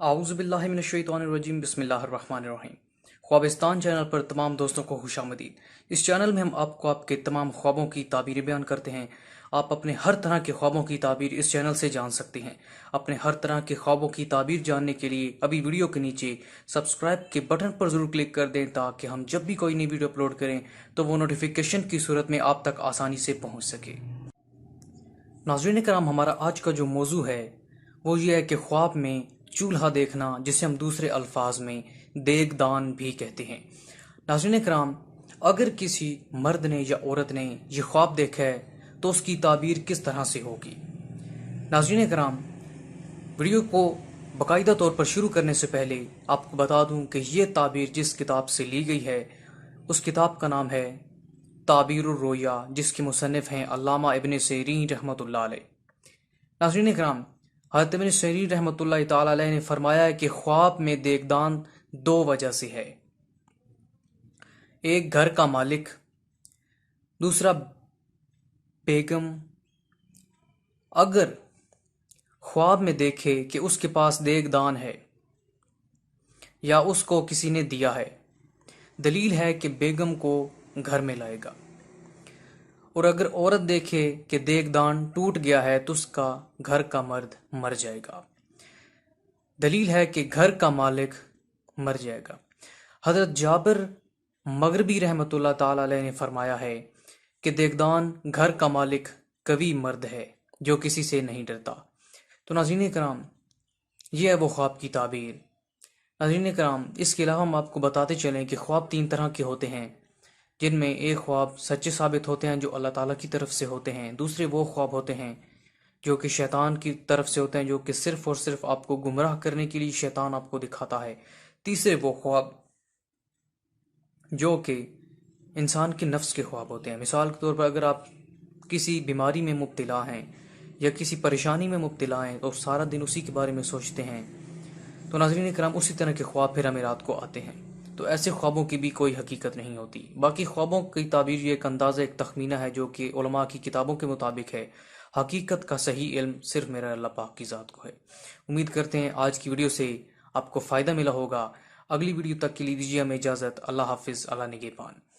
आऊज़ बिल्लाहि मिनश्शैतानिर्रजीम बिस्मिल्लाहिर्रहमानिर्रहीम। ख्वाबिस्तान चैनल पर तमाम दोस्तों को खुशामदीद। इस चैनल में हम आपको आपके तमाम ख्वाबों की ताबीरें बयान करते हैं। आप अपने हर तरह के ख्वाबों की ताबीर इस चैनल से जान सकते हैं। अपने हर तरह के ख्वाबों की ताबीर जानने के लिए अभी वीडियो के नीचे सब्सक्राइब के बटन पर ज़रूर क्लिक कर दें, ताकि हम जब भी कोई नई वीडियो अपलोड करें तो वो नोटिफिकेशन की सूरत में आप तक आसानी से पहुँच सके। नाज़रीन कराम, हमारा आज का जो मौजू है वो ये है कि ख्वाब में चूल्हा देखना, जिसे हम दूसरे अल्फाज में देगदान भी कहते हैं। नाज़रीन कराम, अगर किसी मर्द ने या औरत ने ये ख्वाब देखा है तो उसकी ताबीर किस तरह से होगी। नाज़रीन कराम, वीडियो को बाकायदा तौर पर शुरू करने से पहले आपको बता दूं कि ये ताबीर जिस किताब से ली गई है उस किताब का नाम है ताबीरुर रोया, जिसके मुसन्निफ हैं अल्लामा इब्न सीरीन रहमतुल्लाह अलैह। नाज़रीन कराम, हज़रत इब्न सीरीन रहमतुल्लाह ताला अलैह ने फरमाया है कि ख्वाब में देगदान दो वजह से है। एक घर का मालिक, दूसरा बेगम। अगर ख्वाब में देखे कि उसके पास देगदान है या उसको किसी ने दिया है, दलील है कि बेगम को घर में लाएगा। और अगर औरत देखे कि देगदान टूट गया है तो उसका घर का मर्द मर जाएगा, दलील है कि घर का मालिक मर जाएगा। हजरत जाबिर मगरबी रहमतुल्लाह ताला अलैह ने फरमाया है कि देगदान घर का मालिक कवी मर्द है जो किसी से नहीं डरता। तो नाज़रीन कराम, ये है वो ख्वाब की ताबीर। नाज़रीन कराम, इसके अलावा हम आपको बताते चलें कि ख्वाब तीन तरह के होते हैं, जिनमें एक ख्वाब सच्चे साबित होते हैं जो अल्लाह ताला की तरफ से होते हैं। दूसरे वो ख्वाब होते हैं जो कि शैतान की तरफ से होते हैं, जो कि सिर्फ और सिर्फ आपको गुमराह करने के लिए शैतान आपको दिखाता है। तीसरे वो ख्वाब जो कि इंसान के नफ्स के ख्वाब होते हैं। मिसाल के तौर पर अगर आप किसी बीमारी में मुब्तला हैं या किसी परेशानी में मुब्तला हैं और सारा दिन उसी के बारे में सोचते हैं, तो नाज़रीन कराम उसी तरह के ख्वाब फिर हमें रात को आते हैं। तो ऐसे ख्वाबों की भी कोई हकीकत नहीं होती। बाकी ख्वाबों की ताबीर ये एक अंदाज़ा, एक तखमीना है जो कि उलमा की किताबों के मुताबिक है। हकीकत का सही इल्म सिर्फ मेरा अल्लाह पाक की ज़ात को है। उम्मीद करते हैं आज की वीडियो से आपको फ़ायदा मिला होगा। अगली वीडियो तक के लिए दीजिए हमें इजाज़त। अल्लाह हाफिज़, अल्लाह निगहबान।